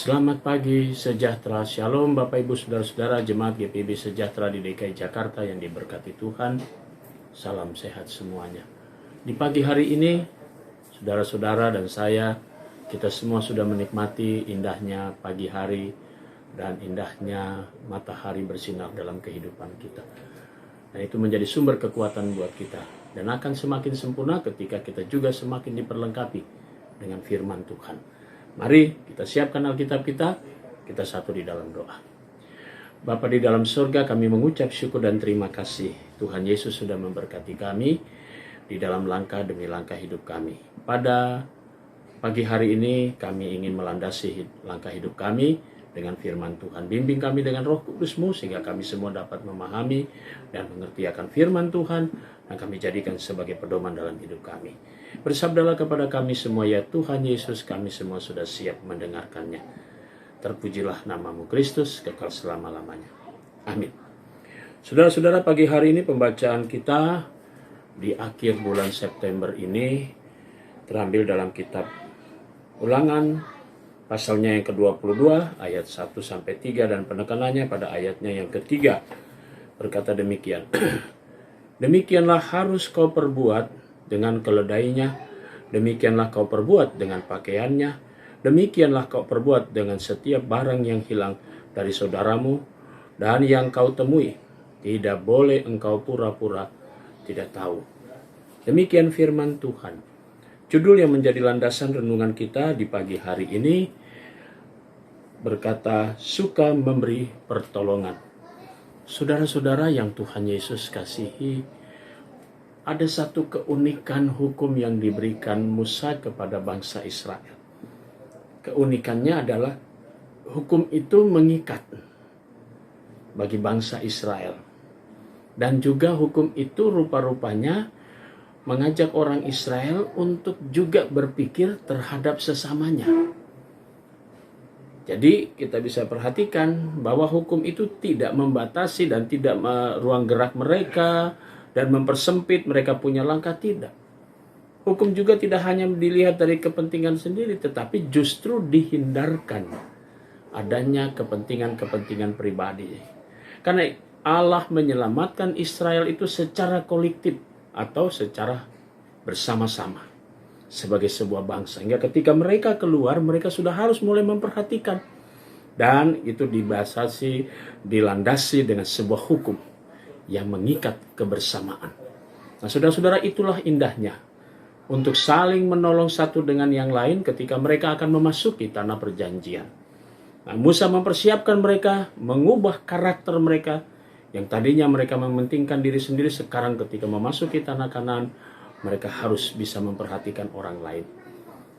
Selamat pagi, sejahtera, shalom Bapak Ibu Saudara-saudara Jemaat GPIB Sejahtera di DKI Jakarta yang diberkati Tuhan. Salam sehat semuanya. Di pagi hari ini, saudara-saudara dan saya, kita semua sudah menikmati indahnya pagi hari dan indahnya matahari bersinar dalam kehidupan kita. Dan itu menjadi sumber kekuatan buat kita. Dan akan semakin sempurna ketika kita juga semakin diperlengkapi dengan firman Tuhan. Mari kita siapkan Alkitab kita satu di dalam doa. Bapa di dalam surga, kami mengucap syukur dan terima kasih. Tuhan Yesus sudah memberkati kami di dalam langkah demi langkah hidup kami. Pada pagi hari ini kami ingin melandasi langkah hidup kami dengan firman Tuhan. Bimbing kami dengan Roh Kudus-Mu sehingga kami semua dapat memahami dan mengerti akan firman Tuhan dan kami jadikan sebagai pedoman dalam hidup kami. Bersabdalah kepada kami semua, ya Tuhan Yesus, kami semua sudah siap mendengarkannya. Terpujilah namamu Kristus, kekal selama-lamanya. Amin. Saudara-saudara, pagi hari ini pembacaan kita di akhir bulan September ini terambil dalam kitab Ulangan, pasalnya yang ke-22, ayat 1-3, dan penekanannya pada ayatnya yang ketiga. Berkata demikian, demikianlah harus kau perbuat dengan keledainya, demikianlah kau perbuat dengan pakaiannya, demikianlah kau perbuat dengan setiap barang yang hilang dari saudaramu dan yang kau temui. Tidak boleh engkau pura-pura tidak tahu. Demikian firman Tuhan. Judul yang menjadi landasan renungan kita di pagi hari ini berkata, suka memberi pertolongan. Saudara-saudara yang Tuhan Yesus kasihi, ada satu keunikan hukum yang diberikan Musa kepada bangsa Israel. Keunikannya adalah hukum itu mengikat bagi bangsa Israel. Dan juga hukum itu rupa-rupanya mengajak orang Israel untuk juga berpikir terhadap sesamanya. Jadi kita bisa perhatikan bahwa hukum itu tidak membatasi dan tidak ruang gerak mereka dan mempersempit mereka punya langkah, tidak. Hukum juga tidak hanya dilihat dari kepentingan sendiri, tetapi justru dihindarkan adanya kepentingan-kepentingan pribadi. Karena Allah menyelamatkan Israel itu secara kolektif atau secara bersama-sama sebagai sebuah bangsa. Hingga ketika mereka keluar, mereka sudah harus mulai memperhatikan. Dan itu dilandasi dengan sebuah hukum yang mengikat kebersamaan. Nah, saudara-saudara, itulah indahnya untuk saling menolong satu dengan yang lain ketika mereka akan memasuki tanah perjanjian. Nah, Musa mempersiapkan mereka, mengubah karakter mereka yang tadinya mereka mementingkan diri sendiri, sekarang ketika memasuki tanah Kanaan, mereka harus bisa memperhatikan orang lain.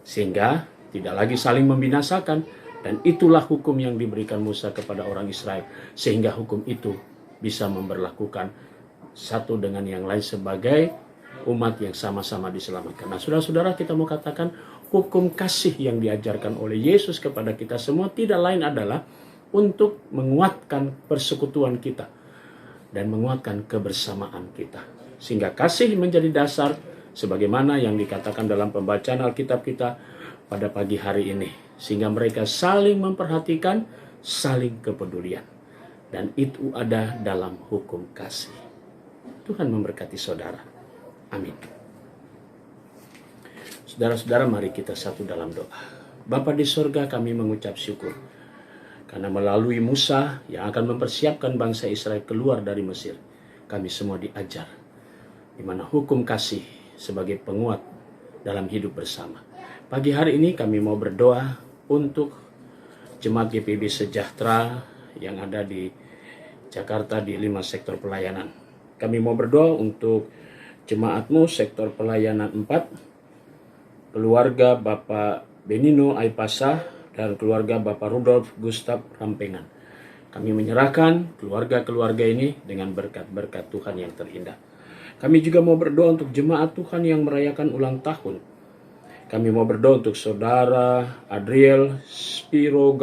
Sehingga tidak lagi saling membinasakan, dan itulah hukum yang diberikan Musa kepada orang Israel. Sehingga hukum itu bisa memberlakukan satu dengan yang lain sebagai umat yang sama-sama diselamatkan. Nah, saudara-saudara, kita mau katakan hukum kasih yang diajarkan oleh Yesus kepada kita semua tidak lain adalah untuk menguatkan persekutuan kita dan menguatkan kebersamaan kita. Sehingga kasih menjadi dasar sebagaimana yang dikatakan dalam pembacaan Alkitab kita pada pagi hari ini. Sehingga mereka saling memperhatikan, saling kepedulian. Dan itu ada dalam hukum kasih. Tuhan memberkati saudara. Amin. Saudara-saudara, mari kita satu dalam doa. Bapa di surga, kami mengucap syukur. Karena melalui Musa yang akan mempersiapkan bangsa Israel keluar dari Mesir, kami semua diajar. Di mana hukum kasih sebagai penguat dalam hidup bersama. Pagi hari ini kami mau berdoa untuk Jemaat GPIB Sejahtera yang ada di Jakarta di 5 sektor pelayanan. Kami mau berdoa untuk jemaatmu sektor pelayanan 4, keluarga Bapak Benino Aipasa dan keluarga Bapak Rudolf Gustav Rampengan. Kami menyerahkan keluarga-keluarga ini dengan berkat-berkat Tuhan yang terindah. Kami juga mau berdoa untuk jemaat Tuhan yang merayakan ulang tahun. Kami mau berdoa untuk saudara Adriel Spiro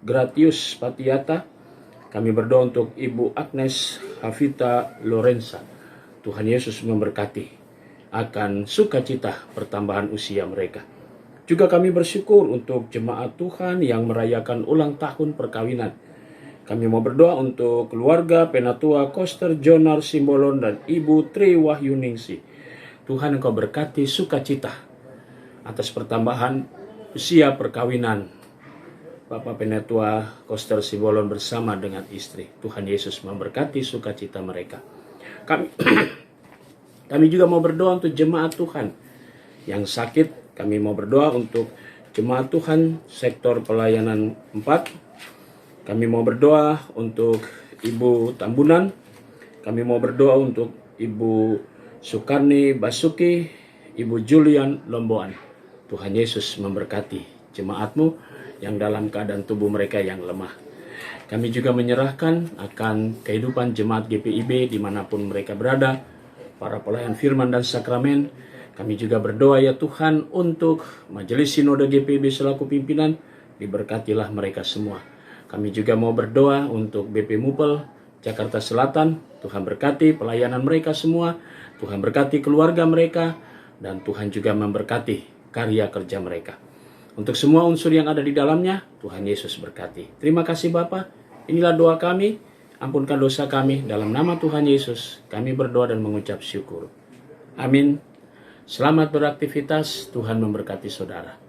Gratius Patiata. Kami berdoa untuk Ibu Agnes Havita Lorenza. Tuhan Yesus memberkati akan sukacita pertambahan usia mereka. Juga kami bersyukur untuk jemaat Tuhan yang merayakan ulang tahun perkawinan. Kami mau berdoa untuk keluarga Penatua Koster Jonar Simbolon dan Ibu Tri Wahyuningsi. Tuhan Engkau berkati sukacita atas pertambahan usia perkawinan Bapak Penatua Koster Simbolon bersama dengan istri. Tuhan Yesus memberkati sukacita mereka. Kami juga mau berdoa untuk jemaat Tuhan yang sakit. Kami mau berdoa untuk jemaat Tuhan sektor pelayanan 4. Kami mau berdoa untuk Ibu Tambunan. Kami mau berdoa untuk Ibu Sukarni Basuki, Ibu Julian Lomboan. Tuhan Yesus memberkati jemaatmu yang dalam keadaan tubuh mereka yang lemah. Kami juga menyerahkan akan kehidupan jemaat GPIB dimanapun mereka berada, para pelayan firman dan sakramen. Kami juga berdoa ya Tuhan untuk Majelis Sinode GPIB selaku pimpinan, diberkatilah mereka semua. Kami juga mau berdoa untuk BP Mupel Jakarta Selatan. Tuhan berkati pelayanan mereka semua. Tuhan berkati keluarga mereka. Dan Tuhan juga memberkati karya kerja mereka. Untuk semua unsur yang ada di dalamnya, Tuhan Yesus berkati. Terima kasih Bapa. Inilah doa kami. Ampunkan dosa kami. Dalam nama Tuhan Yesus, kami berdoa dan mengucap syukur. Amin. Selamat beraktivitas. Tuhan memberkati saudara.